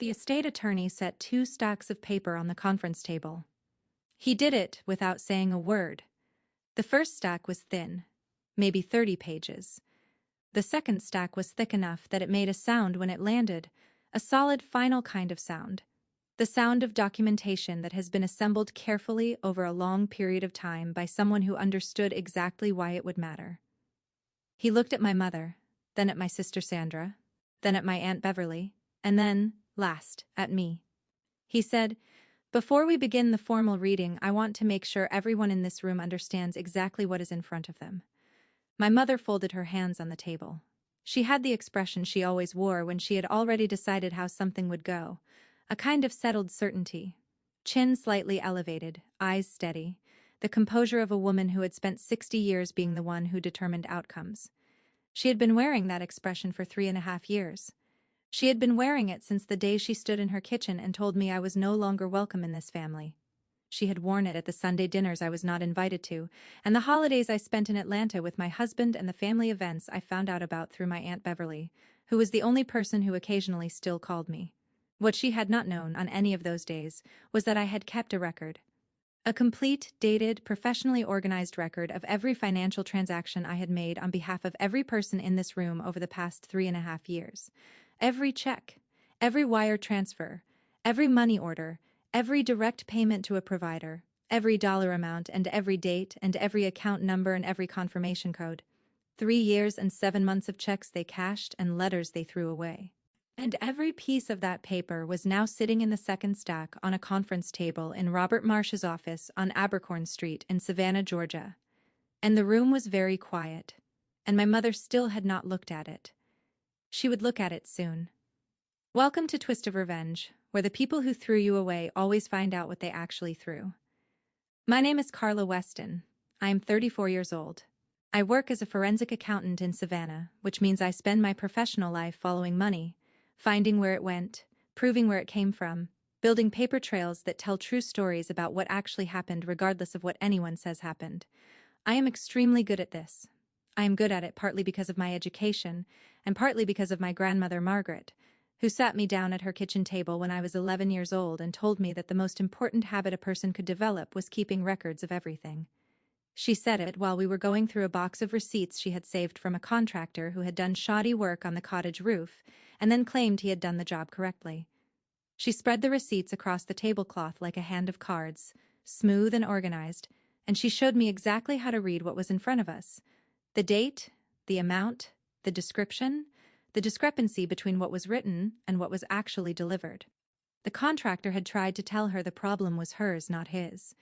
The estate attorney set 2 stacks of paper on the conference table. He did it without saying a word. The first stack was thin, maybe 30 pages. The second stack was thick enough that it made a sound when it landed, a solid final kind of sound. The sound of documentation that has been assembled carefully over a long period of time by someone who understood exactly why it would matter. He looked at my mother, then at my sister Sandra, then at my Aunt Beverly, and then, last, at me. He said, "Before we begin the formal reading, I want to make sure everyone in this room understands exactly what is in front of them." My mother folded her hands on the table. She had the expression she always wore when she had already decided how something would go, a kind of settled certainty. Chin slightly elevated, eyes steady, the composure of a woman who had spent 60 years being the one who determined outcomes. She had been wearing that expression for 3.5 years. She had been wearing it since the day she stood in her kitchen and told me I was no longer welcome in this family. She had worn it at the Sunday dinners I was not invited to, and the holidays I spent in Atlanta with my husband and the family events I found out about through my Aunt Beverly, who was the only person who occasionally still called me. What she had not known on any of those days was that I had kept a record. A complete, dated, professionally organized record of every financial transaction I had made on behalf of every person in this room over the past 3.5 years. Every check, every wire transfer, every money order, every direct payment to a provider, every dollar amount and every date and every account number and every confirmation code. 3 years and 7 months of checks they cashed and letters they threw away. And every piece of that paper was now sitting in the second stack on a conference table in Robert Marsh's office on Abercorn Street in Savannah, Georgia. And the room was very quiet, and my mother still had not looked at it. She would look at it soon. Welcome to Twist of Revenge, where the people who threw you away always find out what they actually threw. My name is Carla Weston. I am 34 years old. I work as a forensic accountant in Savannah, which means I spend my professional life following money, finding where it went, proving where it came from, building paper trails that tell true stories about what actually happened regardless of what anyone says happened. I am extremely good at this. I am good at it partly because of my education, and partly because of my grandmother Margaret, who sat me down at her kitchen table when I was 11 years old and told me that the most important habit a person could develop was keeping records of everything. She said it while we were going through a box of receipts she had saved from a contractor who had done shoddy work on the cottage roof and then claimed he had done the job correctly. She spread the receipts across the tablecloth like a hand of cards, smooth and organized, and she showed me exactly how to read what was in front of us. The date, the amount, the description, the discrepancy between what was written and what was actually delivered. The contractor had tried to tell her the problem was hers, not his.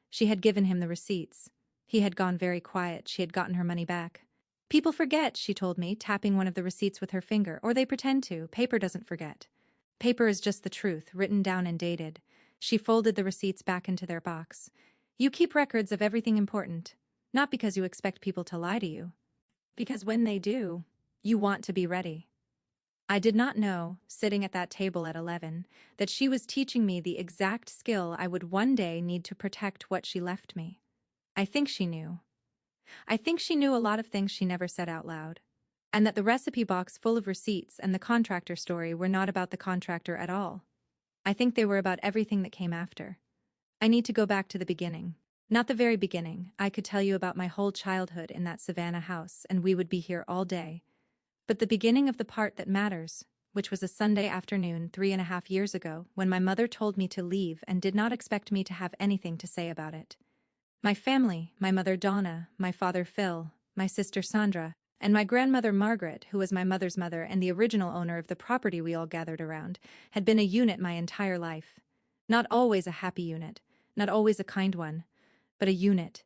She had given him the receipts. He had gone very quiet. She had gotten her money back. People forget, she told me, tapping one of the receipts with her finger, or they pretend to. Paper doesn't forget. Paper is just the truth, written down and dated. She folded the receipts back into their box. You keep records of everything important, not because you expect people to lie to you. Because when they do, you want to be ready. I did not know, sitting at that table at 11, that she was teaching me the exact skill I would one day need to protect what she left me. I think she knew. I think she knew a lot of things she never said out loud, and that the recipe box full of receipts and the contractor story were not about the contractor at all. I think they were about everything that came after. I need to go back to the beginning. Not the very beginning. I could tell you about my whole childhood in that Savannah house, and we would be here all day. But the beginning of the part that matters, which was a Sunday afternoon 3.5 years ago, when my mother told me to leave and did not expect me to have anything to say about it. My family, my mother Donna, my father Phil, my sister Sandra, and my grandmother Margaret, who was my mother's mother and the original owner of the property we all gathered around, had been a unit my entire life. Not always a happy unit, not always a kind one, but a unit.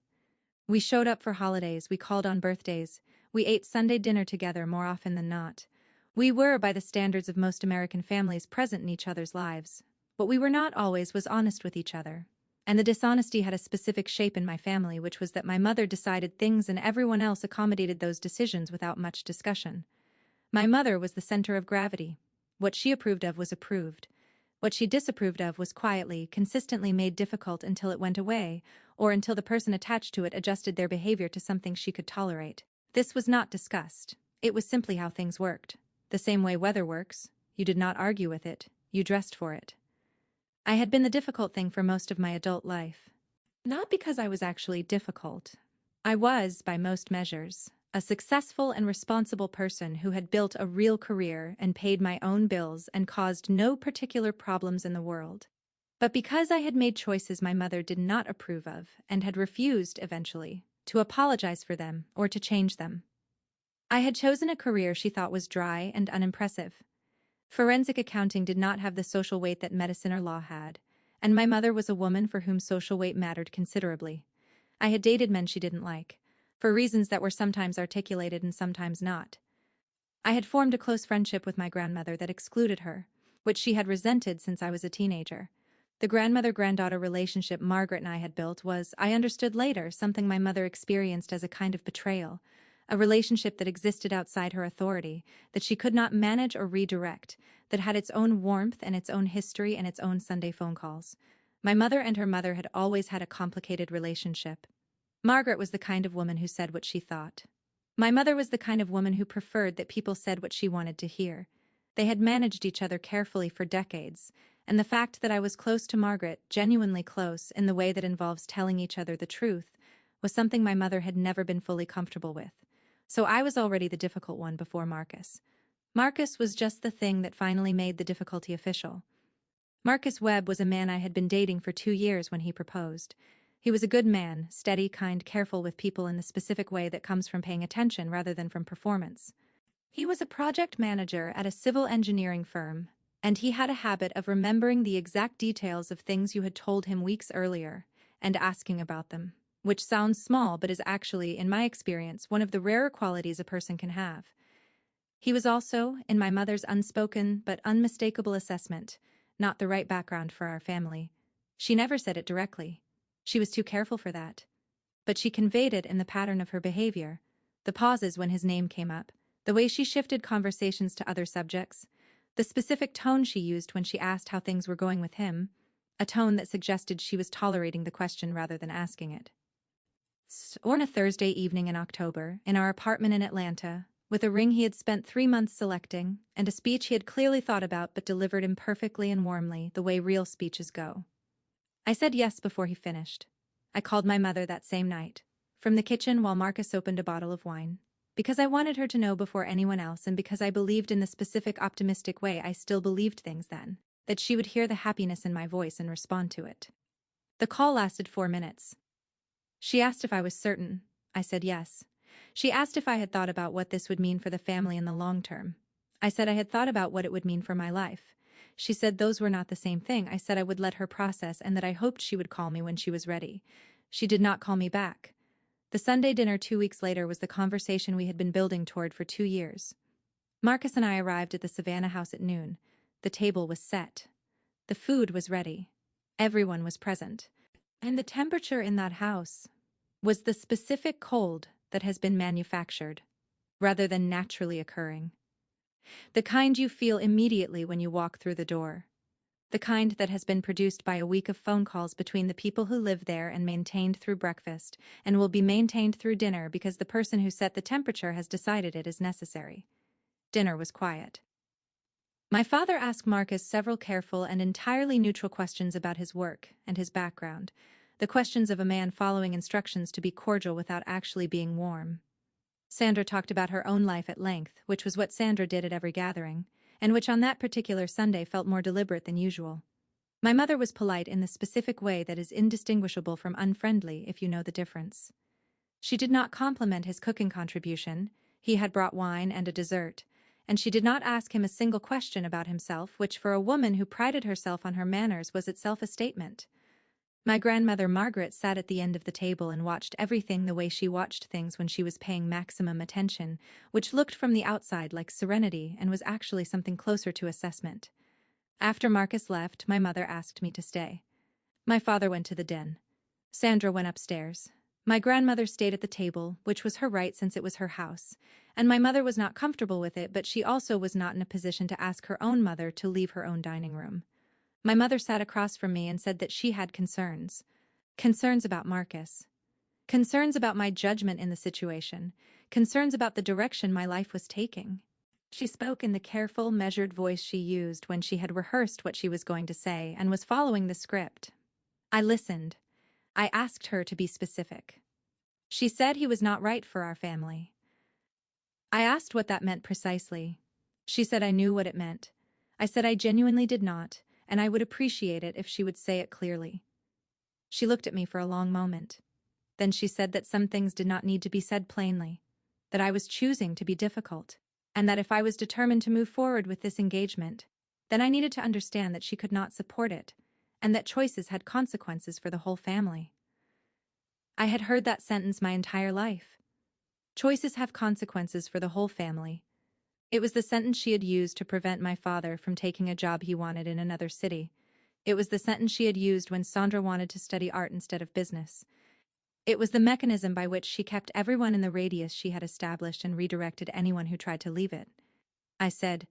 We showed up for holidays, we called on birthdays, we ate Sunday dinner together more often than not. We were, by the standards of most American families, present in each other's lives. What we were not always was honest with each other. And the dishonesty had a specific shape in my family, which was that my mother decided things and everyone else accommodated those decisions without much discussion. My mother was the center of gravity. What she approved of was approved. What she disapproved of was quietly, consistently made difficult until it went away, or until the person attached to it adjusted their behavior to something she could tolerate. This was not discussed. It was simply how things worked. The same way weather works. You did not argue with it. You dressed for it. I had been the difficult thing for most of my adult life. Not because I was actually difficult. I was, by most measures, a successful and responsible person who had built a real career and paid my own bills and caused no particular problems in the world. But because I had made choices my mother did not approve of and had refused, eventually, to apologize for them or to change them. I had chosen a career she thought was dry and unimpressive. Forensic accounting did not have the social weight that medicine or law had, and my mother was a woman for whom social weight mattered considerably. I had dated men she didn't like, for reasons that were sometimes articulated and sometimes not. I had formed a close friendship with my grandmother that excluded her, which she had resented since I was a teenager. The grandmother-granddaughter relationship Margaret and I had built was, I understood later, something my mother experienced as a kind of betrayal, a relationship that existed outside her authority, that she could not manage or redirect, that had its own warmth and its own history and its own Sunday phone calls. My mother and her mother had always had a complicated relationship. Margaret was the kind of woman who said what she thought. My mother was the kind of woman who preferred that people said what she wanted to hear. They had managed each other carefully for decades, and the fact that I was close to Margaret, genuinely close in the way that involves telling each other the truth, was something my mother had never been fully comfortable with. So I was already the difficult one before Marcus. Marcus was just the thing that finally made the difficulty official. Marcus Webb was a man I had been dating for 2 years when he proposed. He was a good man, steady, kind, careful with people in the specific way that comes from paying attention rather than from performance. He was a project manager at a civil engineering firm, and he had a habit of remembering the exact details of things you had told him weeks earlier and asking about them, which sounds small but is actually, in my experience, one of the rarer qualities a person can have. He was also, in my mother's unspoken but unmistakable assessment, not the right background for our family. She never said it directly. She was too careful for that. But she conveyed it in the pattern of her behavior, the pauses when his name came up, the way she shifted conversations to other subjects, the specific tone she used when she asked how things were going with him, a tone that suggested she was tolerating the question rather than asking it. On a Thursday evening in October, in our apartment in Atlanta, with a ring he had spent 3 months selecting, and a speech he had clearly thought about but delivered imperfectly and warmly, the way real speeches go. I said yes before he finished. I called my mother that same night, from the kitchen while Marcus opened a bottle of wine, because I wanted her to know before anyone else and because I believed in the specific optimistic way I still believed things then, that she would hear the happiness in my voice and respond to it. The call lasted 4 minutes. She asked if I was certain. I said yes. She asked if I had thought about what this would mean for the family in the long term. I said I had thought about what it would mean for my life. She said those were not the same thing. I said I would let her process and that I hoped she would call me when she was ready. She did not call me back. The Sunday dinner 2 weeks later was the conversation we had been building toward for 2 years. Marcus and I arrived at the Savannah house at noon. The table was set. The food was ready. Everyone was present. And the temperature in that house was the specific cold that has been manufactured, rather than naturally occurring. The kind you feel immediately when you walk through the door. The kind that has been produced by a week of phone calls between the people who live there and maintained through breakfast, and will be maintained through dinner because the person who set the temperature has decided it is necessary. Dinner was quiet. My father asked Marcus several careful and entirely neutral questions about his work and his background, the questions of a man following instructions to be cordial without actually being warm. Sandra talked about her own life at length, which was what Sandra did at every gathering, and which on that particular Sunday felt more deliberate than usual. My mother was polite in the specific way that is indistinguishable from unfriendly if you know the difference. She did not compliment his cooking contribution. He had brought wine and a dessert, and she did not ask him a single question about himself, which for a woman who prided herself on her manners was itself a statement. My grandmother Margaret sat at the end of the table and watched everything the way she watched things when she was paying maximum attention, which looked from the outside like serenity and was actually something closer to assessment. After Marcus left, my mother asked me to stay. My father went to the den. Sandra went upstairs. My grandmother stayed at the table, which was her right since it was her house, and my mother was not comfortable with it, but she also was not in a position to ask her own mother to leave her own dining room. My mother sat across from me and said that she had concerns. Concerns about Marcus. Concerns about my judgment in the situation. Concerns about the direction my life was taking. She spoke in the careful, measured voice she used when she had rehearsed what she was going to say and was following the script. I listened. I asked her to be specific. She said he was not right for our family. I asked what that meant precisely. She said I knew what it meant. I said I genuinely did not, and I would appreciate it if she would say it clearly. She looked at me for a long moment. Then she said that some things did not need to be said plainly, that I was choosing to be difficult, and that if I was determined to move forward with this engagement, then I needed to understand that she could not support it, and that choices had consequences for the whole family. I had heard that sentence my entire life. Choices have consequences for the whole family. It was the sentence she had used to prevent my father from taking a job he wanted in another city. It was the sentence she had used when Sandra wanted to study art instead of business. It was the mechanism by which she kept everyone in the radius she had established and redirected anyone who tried to leave it. I said,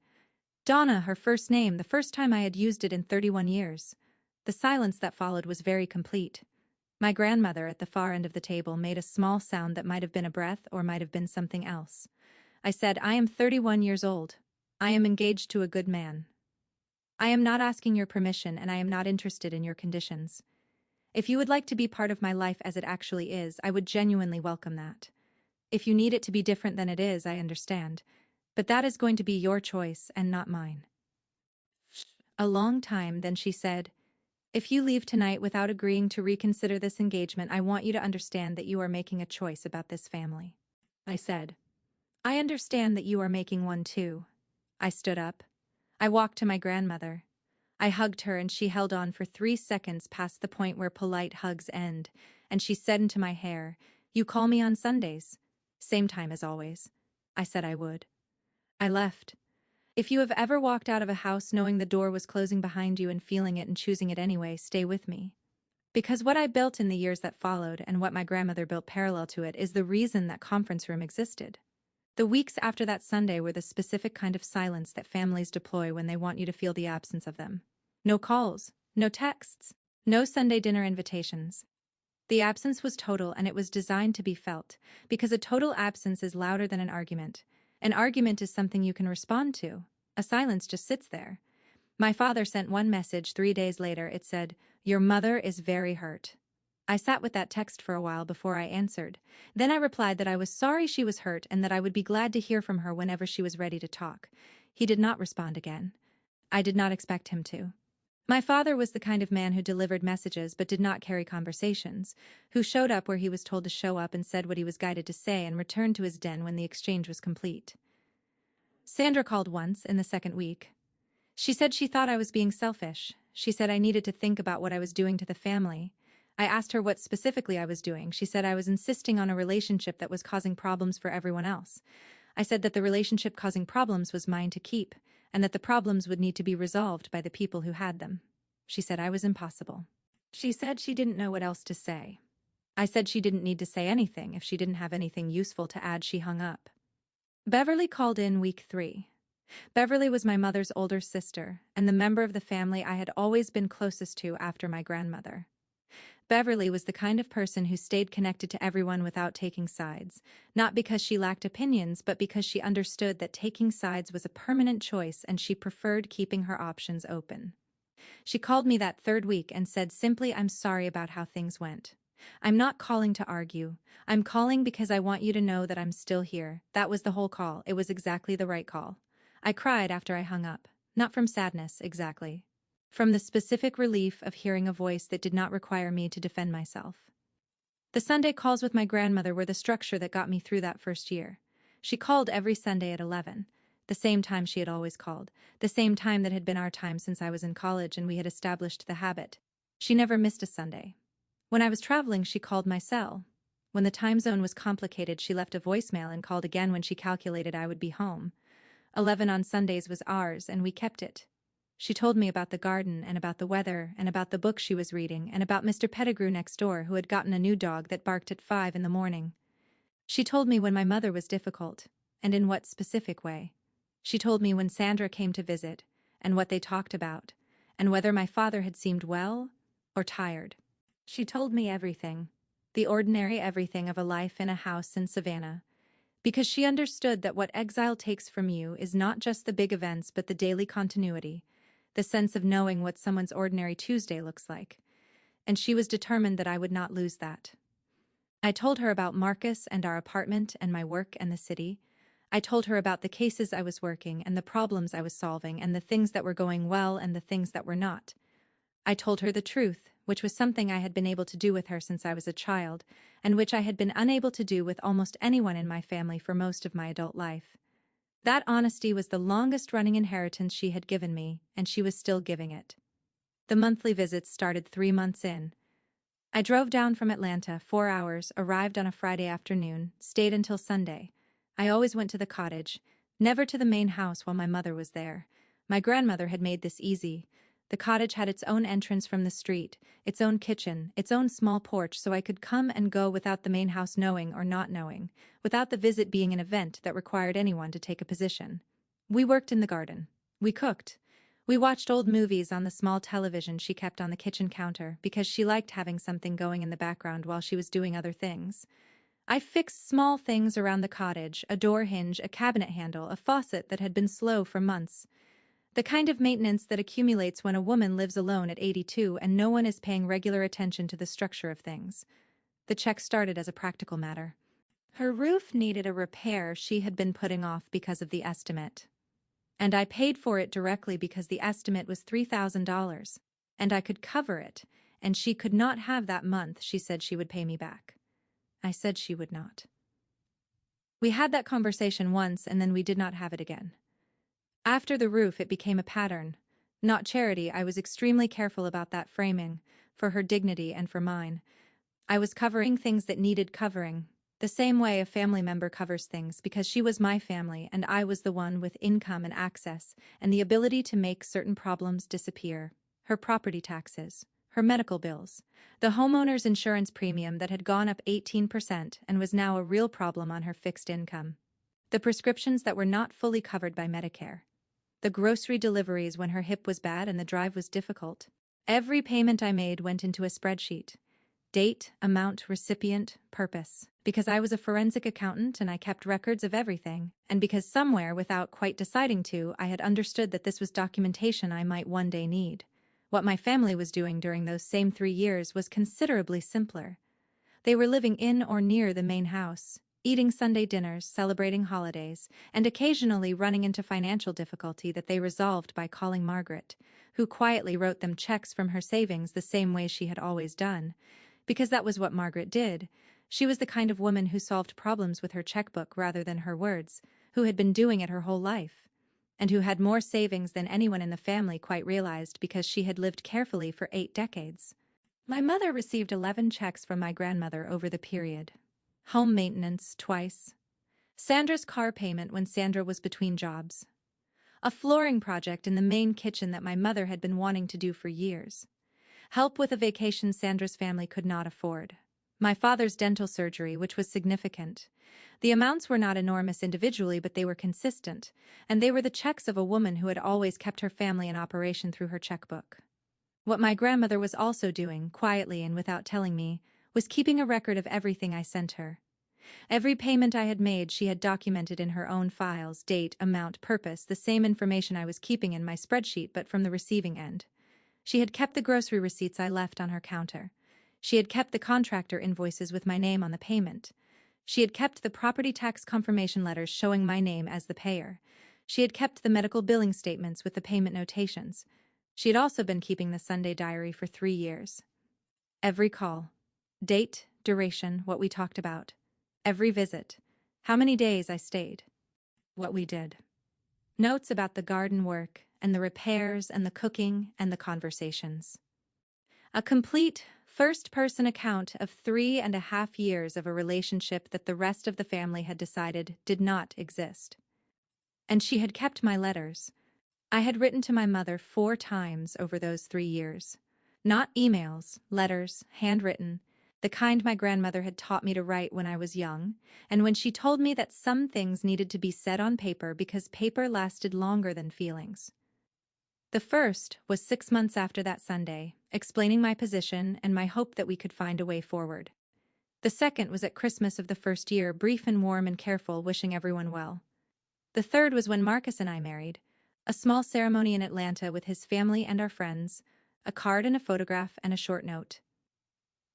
Donna, her first name, the first time I had used it in 31 years. The silence that followed was very complete. My grandmother at the far end of the table made a small sound that might have been a breath or might have been something else. I said, I am 31 years old. I am engaged to a good man. I am not asking your permission and I am not interested in your conditions. If you would like to be part of my life as it actually is, I would genuinely welcome that. If you need it to be different than it is, I understand. But that is going to be your choice and not mine. A long time, then she said, if you leave tonight without agreeing to reconsider this engagement, I want you to understand that you are making a choice about this family. I said, I understand that you are making one too. I stood up. I walked to my grandmother. I hugged her and she held on for 3 seconds past the point where polite hugs end, and she said into my hair, You call me on Sundays. Same time as always. I said I would. I left. If you have ever walked out of a house knowing the door was closing behind you and feeling it and choosing it anyway, stay with me. Because what I built in the years that followed and what my grandmother built parallel to it is the reason that conference room existed. The weeks after that Sunday were the specific kind of silence that families deploy when they want you to feel the absence of them. No calls, no texts, no Sunday dinner invitations. The absence was total and it was designed to be felt, because a total absence is louder than an argument. An argument is something you can respond to. A silence just sits there. My father sent one message 3 days later. It said, Your mother is very hurt. I sat with that text for a while before I answered. Then I replied that I was sorry she was hurt and that I would be glad to hear from her whenever she was ready to talk. He did not respond again. I did not expect him to. My father was the kind of man who delivered messages but did not carry conversations, who showed up where he was told to show up and said what he was guided to say and returned to his den when the exchange was complete. Sandra called once in the second week. She said she thought I was being selfish. She said I needed to think about what I was doing to the family. I asked her what specifically I was doing. She said I was insisting on a relationship that was causing problems for everyone else. I said that the relationship causing problems was mine to keep, and that the problems would need to be resolved by the people who had them. She said I was impossible. She said she didn't know what else to say. I said she didn't need to say anything. If she didn't have anything useful to add, she hung up. Beverly called in week 3. Beverly was my mother's older sister, and the member of the family I had always been closest to after my grandmother. Beverly was the kind of person who stayed connected to everyone without taking sides, not because she lacked opinions, but because she understood that taking sides was a permanent choice and she preferred keeping her options open. She called me that third week and said simply, I'm sorry about how things went. I'm not calling to argue. I'm calling because I want you to know that I'm still here. That was the whole call. It was exactly the right call. I cried after I hung up. Not from sadness, exactly. From the specific relief of hearing a voice that did not require me to defend myself. The Sunday calls with my grandmother were the structure that got me through that first year. She called every Sunday at 11, the same time she had always called, the same time that had been our time since I was in college and we had established the habit. She never missed a Sunday. When I was traveling, she called my cell. When the time zone was complicated, she left a voicemail and called again when she calculated I would be home. 11 on Sundays was ours, and we kept it. She told me about the garden and about the weather and about the book she was reading and about Mr. Pettigrew next door who had gotten a new dog that barked at 5 in the morning. She told me when my mother was difficult, and in what specific way. She told me when Sandra came to visit, and what they talked about, and whether my father had seemed well or tired. She told me everything, the ordinary everything of a life in a house in Savannah. because she understood that what exile takes from you is not just the big events but the daily continuity, the sense of knowing what someone's ordinary Tuesday looks like. And she was determined that I would not lose that. I told her about Marcus and our apartment and my work and the city. I told her about the cases I was working and the problems I was solving and the things that were going well and the things that were not. I told her the truth, which was something I had been able to do with her since I was a child, and which I had been unable to do with almost anyone in my family for most of my adult life. That honesty was the longest-running inheritance she had given me, and she was still giving it. The monthly visits started 3 months in. I drove down from Atlanta, 4 hours, arrived on a Friday afternoon, stayed until Sunday. I always went to the cottage, never to the main house while my mother was there. My grandmother had made this easy. The cottage had its own entrance from the street, its own kitchen, its own small porch, so I could come and go without the main house knowing or not knowing, without the visit being an event that required anyone to take a position. We worked in the garden. We cooked. We watched old movies on the small television she kept on the kitchen counter because she liked having something going in the background while she was doing other things. I fixed small things around the cottage, a door hinge, a cabinet handle, a faucet that had been slow for months. The kind of maintenance that accumulates when a woman lives alone at 82 and no one is paying regular attention to the structure of things. The check started as a practical matter. Her roof needed a repair she had been putting off because of the estimate. And I paid for it directly because the estimate was $3,000, and I could cover it, and she could not have that month she said she would pay me back. I said she would not. We had that conversation once, and then we did not have it again. After the roof, it became a pattern. Not charity, I was extremely careful about that framing, for her dignity and for mine. I was covering things that needed covering, the same way a family member covers things, because she was my family and I was the one with income and access and the ability to make certain problems disappear. Her property taxes, her medical bills, the homeowner's insurance premium that had gone up 18% and was now a real problem on her fixed income. The prescriptions that were not fully covered by Medicare. The grocery deliveries when her hip was bad and the drive was difficult. Every payment I made went into a spreadsheet. Date, amount, recipient, purpose. Because I was a forensic accountant and I kept records of everything, and because somewhere, without quite deciding to, I had understood that this was documentation I might one day need. What my family was doing during those same 3 years was considerably simpler. They were living in or near the main house, eating Sunday dinners, celebrating holidays, and occasionally running into financial difficulty that they resolved by calling Margaret, who quietly wrote them checks from her savings the same way she had always done. Because that was what Margaret did. She was the kind of woman who solved problems with her checkbook rather than her words, who had been doing it her whole life, and who had more savings than anyone in the family quite realized because she had lived carefully for 8 decades. My mother received 11 checks from my grandmother over the period. Home maintenance twice. Sandra's car payment when Sandra was between jobs. A flooring project in the main kitchen that my mother had been wanting to do for years. Help with a vacation Sandra's family could not afford. My father's dental surgery, which was significant. The amounts were not enormous individually, but they were consistent, and they were the checks of a woman who had always kept her family in operation through her checkbook. What my grandmother was also doing, quietly and without telling me, was keeping a record of everything I sent her. Every payment I had made she had documented in her own files, date, amount, purpose, the same information I was keeping in my spreadsheet but from the receiving end. She had kept the grocery receipts I left on her counter. She had kept the contractor invoices with my name on the payment. She had kept the property tax confirmation letters showing my name as the payer. She had kept the medical billing statements with the payment notations. She had also been keeping the Sunday diary for 3 years. Every call. Date, duration, what we talked about. Every visit. How many days I stayed. What we did. Notes about the garden work, and the repairs, and the cooking, and the conversations. A complete, first-person account of 3.5 years of a relationship that the rest of the family had decided did not exist. And she had kept my letters. I had written to my mother 4 times over those 3 years. Not emails, letters, handwritten, the kind my grandmother had taught me to write when I was young, and when she told me that some things needed to be said on paper because paper lasted longer than feelings. The first was 6 months after that Sunday, explaining my position and my hope that we could find a way forward. The second was at Christmas of the first year, brief and warm and careful, wishing everyone well. The third was when Marcus and I married, a small ceremony in Atlanta with his family and our friends, a card and a photograph and a short note.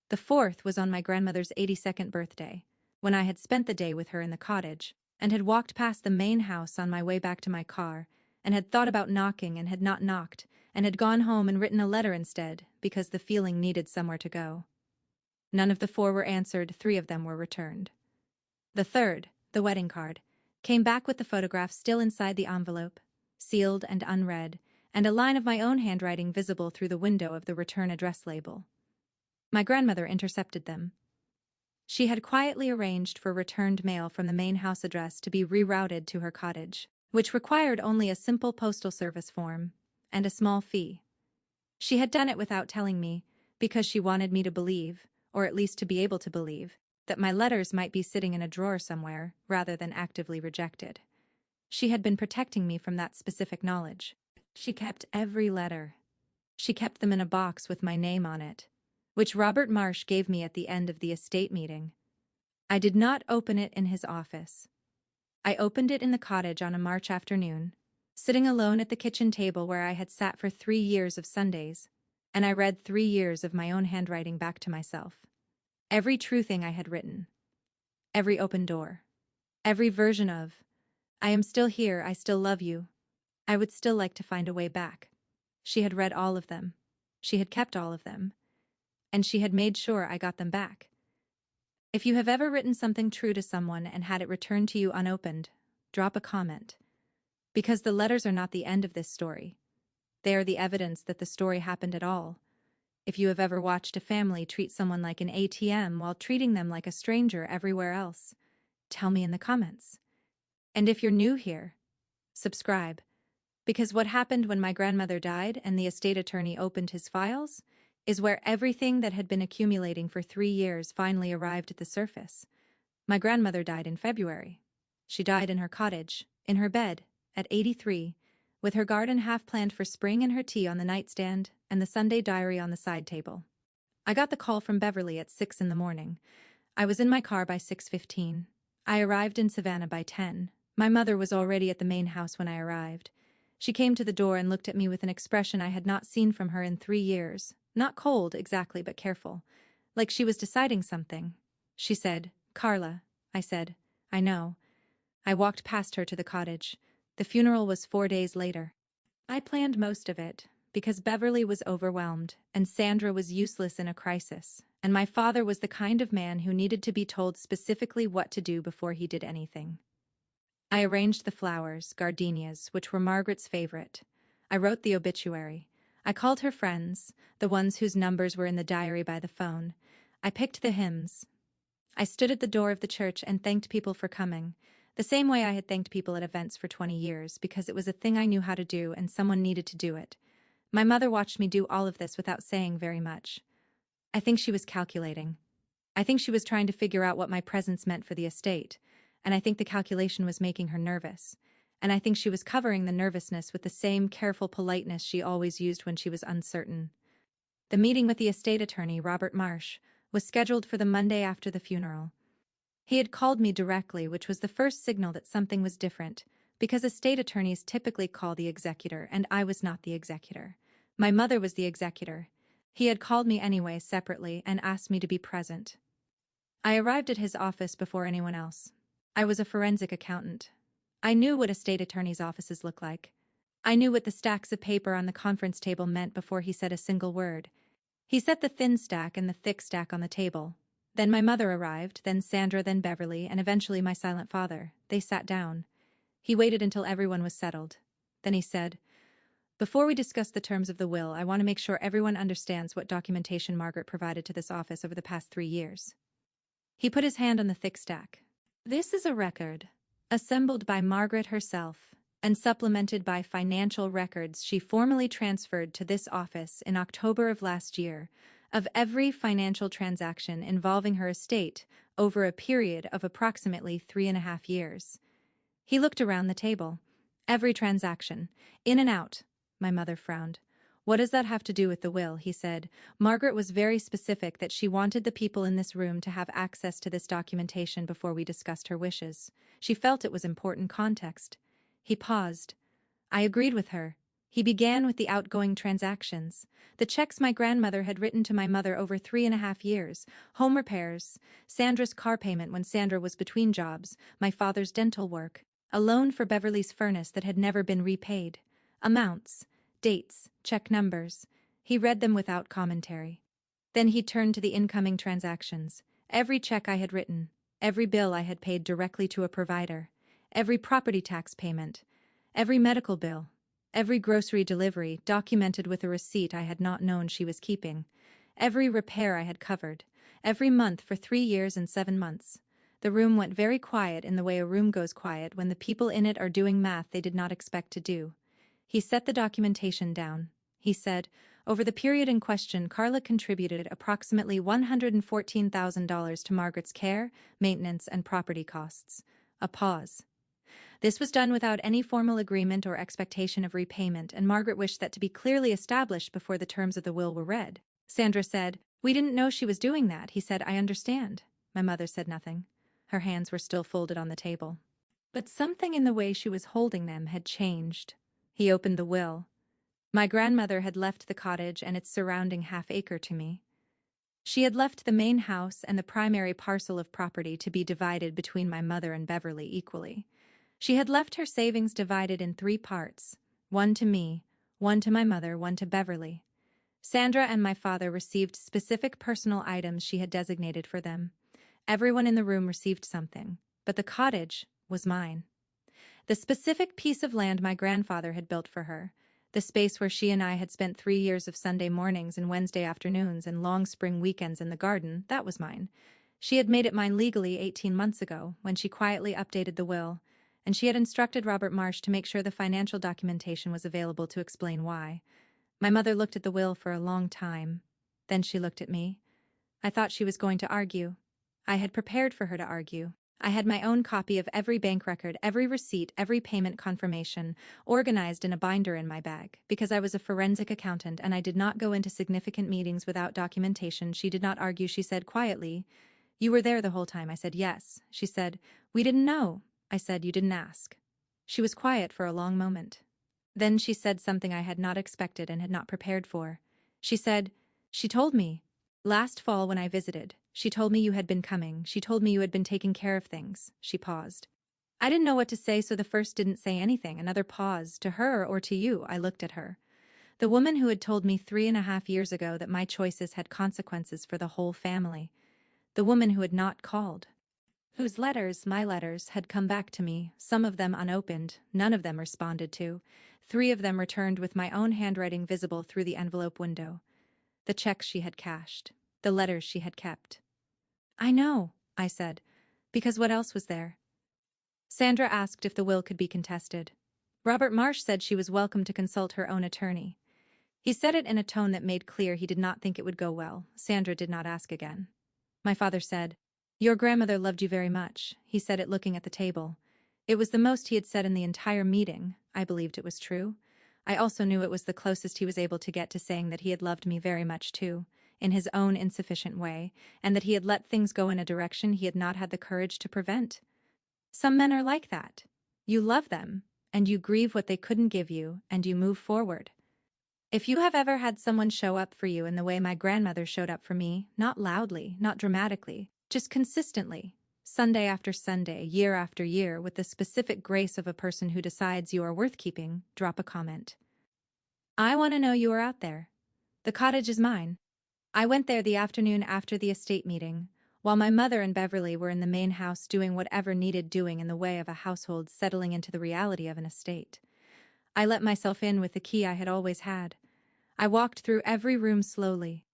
The fourth was on my grandmother's 82nd birthday, when I had spent the day with her in the cottage, and had walked past the main house on my way back to my car, and had thought about knocking and had not knocked, and had gone home and written a letter instead, because the feeling needed somewhere to go. None of the four were answered, 3 of them were returned. The third, the wedding card, came back with the photograph still inside the envelope, sealed and unread, and a line of my own handwriting visible through the window of the return address label. My grandmother intercepted them. She had quietly arranged for returned mail from the main house address to be rerouted to her cottage, which required only a simple postal service form and a small fee. She had done it without telling me, because she wanted me to believe, or at least to be able to believe, that my letters might be sitting in a drawer somewhere rather than actively rejected. She had been protecting me from that specific knowledge. She kept every letter. She kept them in a box with my name on it, which Robert Marsh gave me at the end of the estate meeting. I did not open it in his office. I opened it in the cottage on a March afternoon, sitting alone at the kitchen table where I had sat for 3 years of Sundays, and I read 3 years of my own handwriting back to myself. Every true thing I had written. Every open door. Every version of, I am still here, I still love you. I would still like to find a way back. She had read all of them. She had kept all of them. And she had made sure I got them back. If you have ever written something true to someone and had it returned to you unopened, drop a comment. Because the letters are not the end of this story. They are the evidence that the story happened at all. If you have ever watched a family treat someone like an ATM while treating them like a stranger everywhere else, tell me in the comments. And if you're new here, subscribe. Because what happened when my grandmother died and the estate attorney opened his files is where everything that had been accumulating for 3 years finally arrived at the surface. My grandmother died in February. She died in her cottage, in her bed, at 83, with her garden half planned for spring and her tea on the nightstand and the Sunday diary on the side table. I got the call from Beverly at 6 in the morning. I was in my car by 6:15. I arrived in Savannah by 10. My mother was already at the main house when I arrived. She came to the door and looked at me with an expression I had not seen from her in 3 years. Not cold, exactly, but careful. Like she was deciding something. She said, "Carla." I said, "I know." I walked past her to the cottage. The funeral was 4 days later. I planned most of it, because Beverly was overwhelmed, and Sandra was useless in a crisis, and my father was the kind of man who needed to be told specifically what to do before he did anything. I arranged the flowers, gardenias, which were Margaret's favorite. I wrote the obituary. I called her friends, the ones whose numbers were in the diary by the phone. I picked the hymns. I stood at the door of the church and thanked people for coming, the same way I had thanked people at events for 20 years, because it was a thing I knew how to do and someone needed to do it. My mother watched me do all of this without saying very much. I think she was calculating. I think she was trying to figure out what my presence meant for the estate, and I think the calculation was making her nervous. And I think she was covering the nervousness with the same careful politeness she always used when she was uncertain. The meeting with the estate attorney, Robert Marsh, was scheduled for the Monday after the funeral. He had called me directly, which was the first signal that something was different, because estate attorneys typically call the executor, and I was not the executor. My mother was the executor. He had called me anyway, separately, and asked me to be present. I arrived at his office before anyone else. I was a forensic accountant. I knew what estate attorneys' offices look like. I knew what the stacks of paper on the conference table meant before he said a single word. He set the thin stack and the thick stack on the table. Then my mother arrived, then Sandra, then Beverly, and eventually my silent father. They sat down. He waited until everyone was settled. Then he said, "Before we discuss the terms of the will, I want to make sure everyone understands what documentation Margaret provided to this office over the past 3 years." He put his hand on the thick stack. "This is a record, assembled by Margaret herself, and supplemented by financial records she formally transferred to this office in October of last year, of every financial transaction involving her estate over a period of approximately 3.5 years. He looked around the table. "Every transaction, in and out," my mother frowned. "What does that have to do with the will?" he said. "Margaret was very specific that she wanted the people in this room to have access to this documentation before we discussed her wishes. She felt it was important context." He paused. I agreed with her. He began with the outgoing transactions. The checks my grandmother had written to my mother over 3.5 years, home repairs, Sandra's car payment when Sandra was between jobs, my father's dental work, a loan for Beverly's furnace that had never been repaid. Amounts, dates, check numbers. He read them without commentary. Then he turned to the incoming transactions. Every check I had written, every bill I had paid directly to a provider, every property tax payment, every medical bill, every grocery delivery documented with a receipt I had not known she was keeping, every repair I had covered, every month for 3 years and 7 months. The room went very quiet in the way a room goes quiet when the people in it are doing math they did not expect to do. He set the documentation down. He said, "Over the period in question, Carla contributed approximately $114,000 to Margaret's care, maintenance, and property costs." A pause. This was done without any formal agreement or expectation of repayment, and Margaret wished that to be clearly established before the terms of the will were read. Sandra said, "We didn't know she was doing that." He said, "I understand." My mother said nothing. Her hands were still folded on the table. But something in the way she was holding them had changed. He opened the will. My grandmother had left the cottage and its surrounding half-acre to me. She had left the main house and the primary parcel of property to be divided between my mother and Beverly equally. She had left her savings divided in 3 parts, one to me, one to my mother, one to Beverly. Sandra and my father received specific personal items she had designated for them. Everyone in the room received something, but the cottage was mine. The specific piece of land my grandfather had built for her, the space where she and I had spent 3 years of Sunday mornings and Wednesday afternoons and long spring weekends in the garden, that was mine. She had made it mine legally 18 months ago, when she quietly updated the will, and she had instructed Robert Marsh to make sure the financial documentation was available to explain why. My mother looked at the will for a long time. Then she looked at me. I thought she was going to argue. I had prepared for her to argue. I had my own copy of every bank record, every receipt, every payment confirmation, organized in a binder in my bag. Because I was a forensic accountant and I did not go into significant meetings without documentation, she did not argue. She said quietly, "You were there the whole time." I said, "Yes." She said, "We didn't know." I said, "You didn't ask." She was quiet for a long moment. Then she said something I had not expected and had not prepared for. She said, "She told me. Last fall when I visited, she told me you had been coming. She told me you had been taking care of things." She paused. I didn't know what to say, so the first didn't say anything. Another pause. "To her or to you?" I looked at her. The woman who had told me 3.5 years ago that my choices had consequences for the whole family. The woman who had not called. Whose letters, my letters, had come back to me, some of them unopened, none of them responded to, 3 of them returned with my own handwriting visible through the envelope window. The checks she had cashed, the letters she had kept. "I know," I said, "because what else was there?" Sandra asked if the will could be contested. Robert Marsh said she was welcome to consult her own attorney. He said it in a tone that made clear he did not think it would go well. Sandra did not ask again. My father said, "Your grandmother loved you very much." He said it looking at the table. It was the most he had said in the entire meeting. I believed it was true. I also knew it was the closest he was able to get to saying that he had loved me very much too, in his own insufficient way, and that he had let things go in a direction he had not had the courage to prevent. Some men are like that. You love them, and you grieve what they couldn't give you, and you move forward. If you have ever had someone show up for you in the way my grandmother showed up for me, not loudly, not dramatically, just consistently, Sunday after Sunday, year after year, with the specific grace of a person who decides you are worth keeping, drop a comment. I want to know you are out there. The cottage is mine. I went there the afternoon after the estate meeting, while my mother and Beverly were in the main house doing whatever needed doing in the way of a household settling into the reality of an estate. I let myself in with the key I had always had. I walked through every room slowly.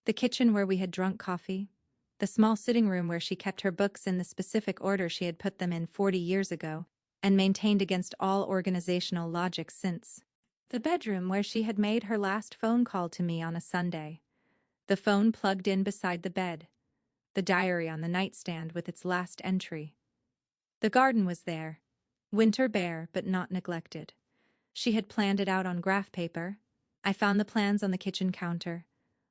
The kitchen where we had drunk coffee, the small sitting room where she kept her books in the specific order she had put them in 40 years ago and maintained against all organizational logic since, the bedroom where she had made her last phone call to me on a Sunday, the phone plugged in beside the bed, the diary on the nightstand with its last entry. The garden was there, winter bare but not neglected. She had planned it out on graph paper, I found the plans on the kitchen counter,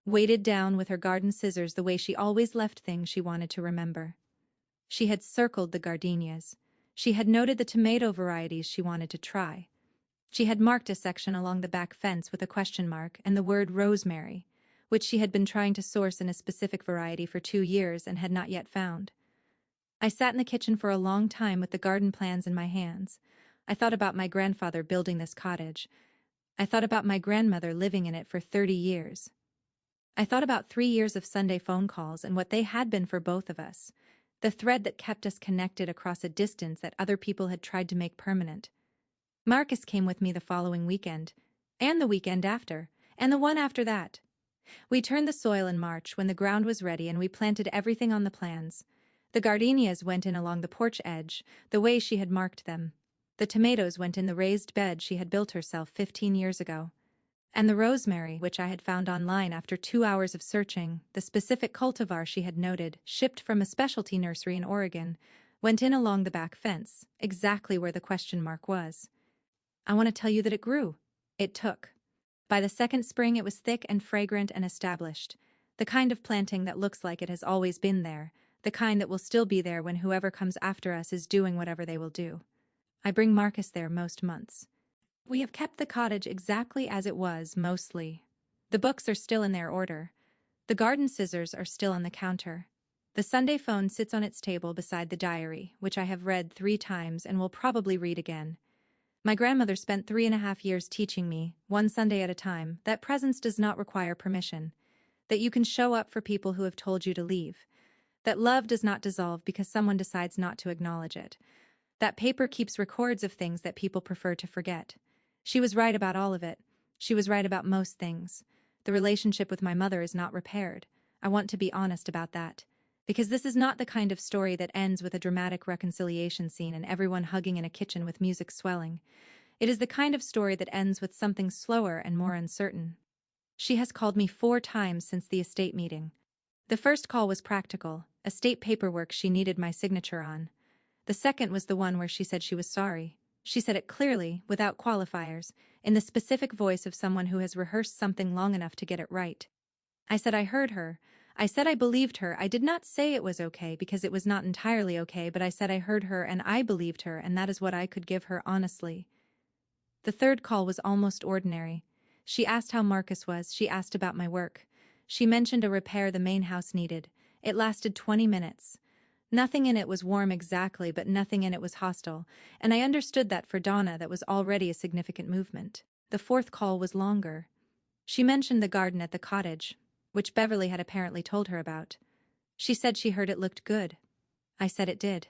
weighted down with her garden scissors the way she always left things she wanted to remember. She had circled the gardenias. She had noted the tomato varieties she wanted to try. She had marked a section along the back fence with a question mark and the word rosemary, which she had been trying to source in a specific variety for 2 years and had not yet found. I sat in the kitchen for a long time with the garden plans in my hands. I thought about my grandfather building this cottage. I thought about my grandmother living in it for 30 years. I thought about 3 years of Sunday phone calls and what they had been for both of us, the thread that kept us connected across a distance that other people had tried to make permanent. Marcus came with me the following weekend, and the weekend after, and the one after that. We turned the soil in March when the ground was ready and we planted everything on the plans. The gardenias went in along the porch edge, the way she had marked them. The tomatoes went in the raised bed she had built herself 15 years ago. And the rosemary, which I had found online after 2 hours of searching, the specific cultivar she had noted, shipped from a specialty nursery in Oregon, went in along the back fence, exactly where the question mark was. I want to tell you that it grew. It took. By the second spring it was thick and fragrant and established. The kind of planting that looks like it has always been there, the kind that will still be there when whoever comes after us is doing whatever they will do. I bring Marcus there most months. We have kept the cottage exactly as it was, mostly. The books are still in their order. The garden scissors are still on the counter. The Sunday phone sits on its table beside the diary, which I have read 3 times and will probably read again. My grandmother spent 3.5 years teaching me, one Sunday at a time, that presence does not require permission, that you can show up for people who have told you to leave, that love does not dissolve because someone decides not to acknowledge it, that paper keeps records of things that people prefer to forget. She was right about all of it. She was right about most things. The relationship with my mother is not repaired. I want to be honest about that. Because this is not the kind of story that ends with a dramatic reconciliation scene and everyone hugging in a kitchen with music swelling. It is the kind of story that ends with something slower and more uncertain. She has called me 4 times since the estate meeting. The first call was practical, estate paperwork she needed my signature on. The second was the one where she said she was sorry. She said it clearly, without qualifiers, in the specific voice of someone who has rehearsed something long enough to get it right. I said I heard her. I said I believed her. I did not say it was okay because it was not entirely okay, but I said I heard her and I believed her, and that is what I could give her honestly. The third call was almost ordinary. She asked how Marcus was. She asked about my work. She mentioned a repair the main house needed. It lasted 20 minutes. Nothing in it was warm exactly, but nothing in it was hostile, and I understood that for Donna that was already a significant movement. The fourth call was longer. She mentioned the garden at the cottage, which Beverly had apparently told her about. She said she heard it looked good. I said it did.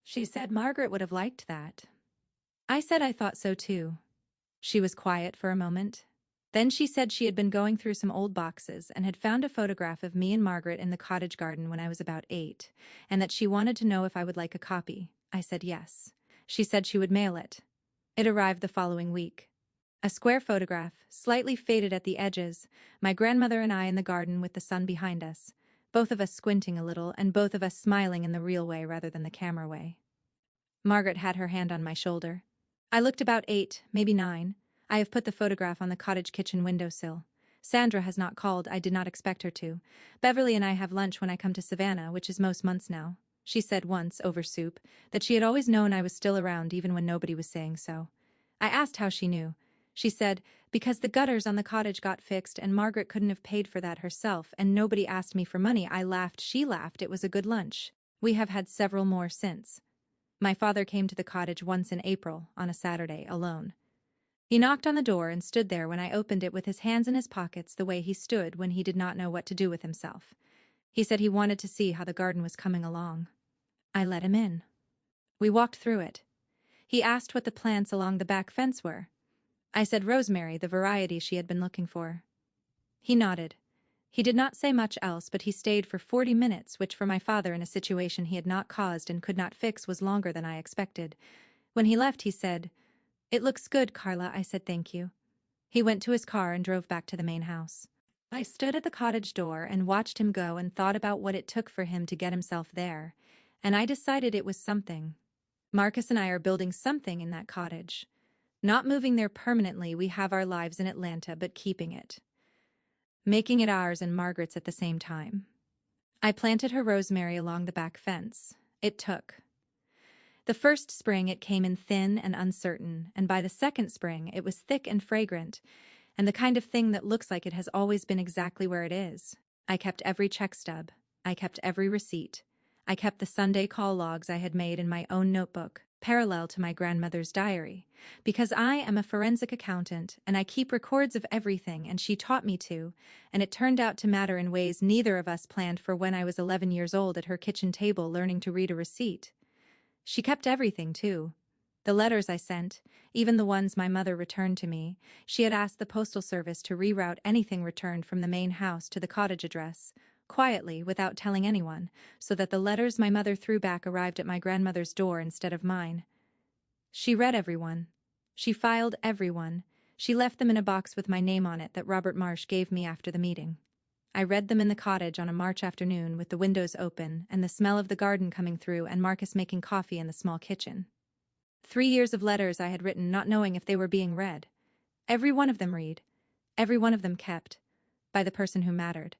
She said Margaret would have liked that. I said I thought so too. She was quiet for a moment. Then she said she had been going through some old boxes and had found a photograph of me and Margaret in the cottage garden when I was about 8, and that she wanted to know if I would like a copy. I said yes. She said she would mail it. It arrived the following week. A square photograph, slightly faded at the edges, my grandmother and I in the garden with the sun behind us, both of us squinting a little and both of us smiling in the real way rather than the camera way. Margaret had her hand on my shoulder. I looked about 8, maybe 9. I have put the photograph on the cottage kitchen windowsill. Sandra has not called. I did not expect her to. Beverly and I have lunch when I come to Savannah, which is most months now. She said once, over soup, that she had always known I was still around even when nobody was saying so. I asked how she knew. She said, because the gutters on the cottage got fixed and Margaret couldn't have paid for that herself and nobody asked me for money. I laughed. She laughed. It was a good lunch. We have had several more since. My father came to the cottage once in April, on a Saturday, alone. He knocked on the door and stood there when I opened it with his hands in his pockets the way he stood when he did not know what to do with himself. He said he wanted to see how the garden was coming along. I let him in. We walked through it. He asked what the plants along the back fence were. I said rosemary, the variety she had been looking for. He nodded. He did not say much else, but he stayed for 40 minutes, which for my father in a situation he had not caused and could not fix was longer than I expected. When he left, he said, "It looks good, Carla." I said thank you. He went to his car and drove back to the main house. I stood at the cottage door and watched him go and thought about what it took for him to get himself there, and I decided it was something. Marcus and I are building something in that cottage. Not moving there permanently, we have our lives in Atlanta, but keeping it. Making it ours and Margaret's at the same time. I planted her rosemary along the back fence. It took. The first spring it came in thin and uncertain, and by the second spring it was thick and fragrant, and the kind of thing that looks like it has always been exactly where it is. I kept every check stub. I kept every receipt. I kept the Sunday call logs I had made in my own notebook, parallel to my grandmother's diary, because I am a forensic accountant and I keep records of everything, and she taught me to, and it turned out to matter in ways neither of us planned for when I was 11 years old at her kitchen table learning to read a receipt. She kept everything, too. The letters I sent, even the ones my mother returned to me. She had asked the postal service to reroute anything returned from the main house to the cottage address, quietly, without telling anyone, so that the letters my mother threw back arrived at my grandmother's door instead of mine. She read everyone. She filed everyone. She left them in a box with my name on it that Robert Marsh gave me after the meeting. I read them in the cottage on a March afternoon with the windows open and the smell of the garden coming through and Marcus making coffee in the small kitchen. 3 years of letters I had written not knowing if they were being read. Every one of them read. Every one of them kept. By the person who mattered.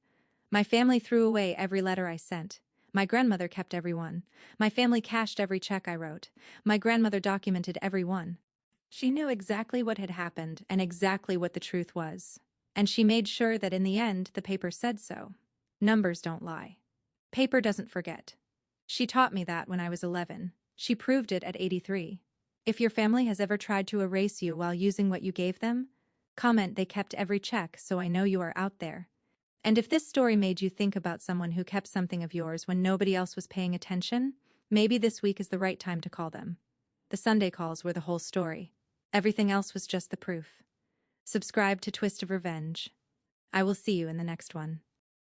My family threw away every letter I sent. My grandmother kept every one. My family cashed every check I wrote. My grandmother documented every one. She knew exactly what had happened and exactly what the truth was. And she made sure that in the end the paper said so. Numbers don't lie. Paper doesn't forget. She taught me that when I was 11. She proved it at 83. If your family has ever tried to erase you while using what you gave them, comment they kept every check so I know you are out there. And if this story made you think about someone who kept something of yours when nobody else was paying attention, maybe this week is the right time to call them. The Sunday calls were the whole story. Everything else was just the proof. Subscribe to Twist of Revenge. I will see you in the next one.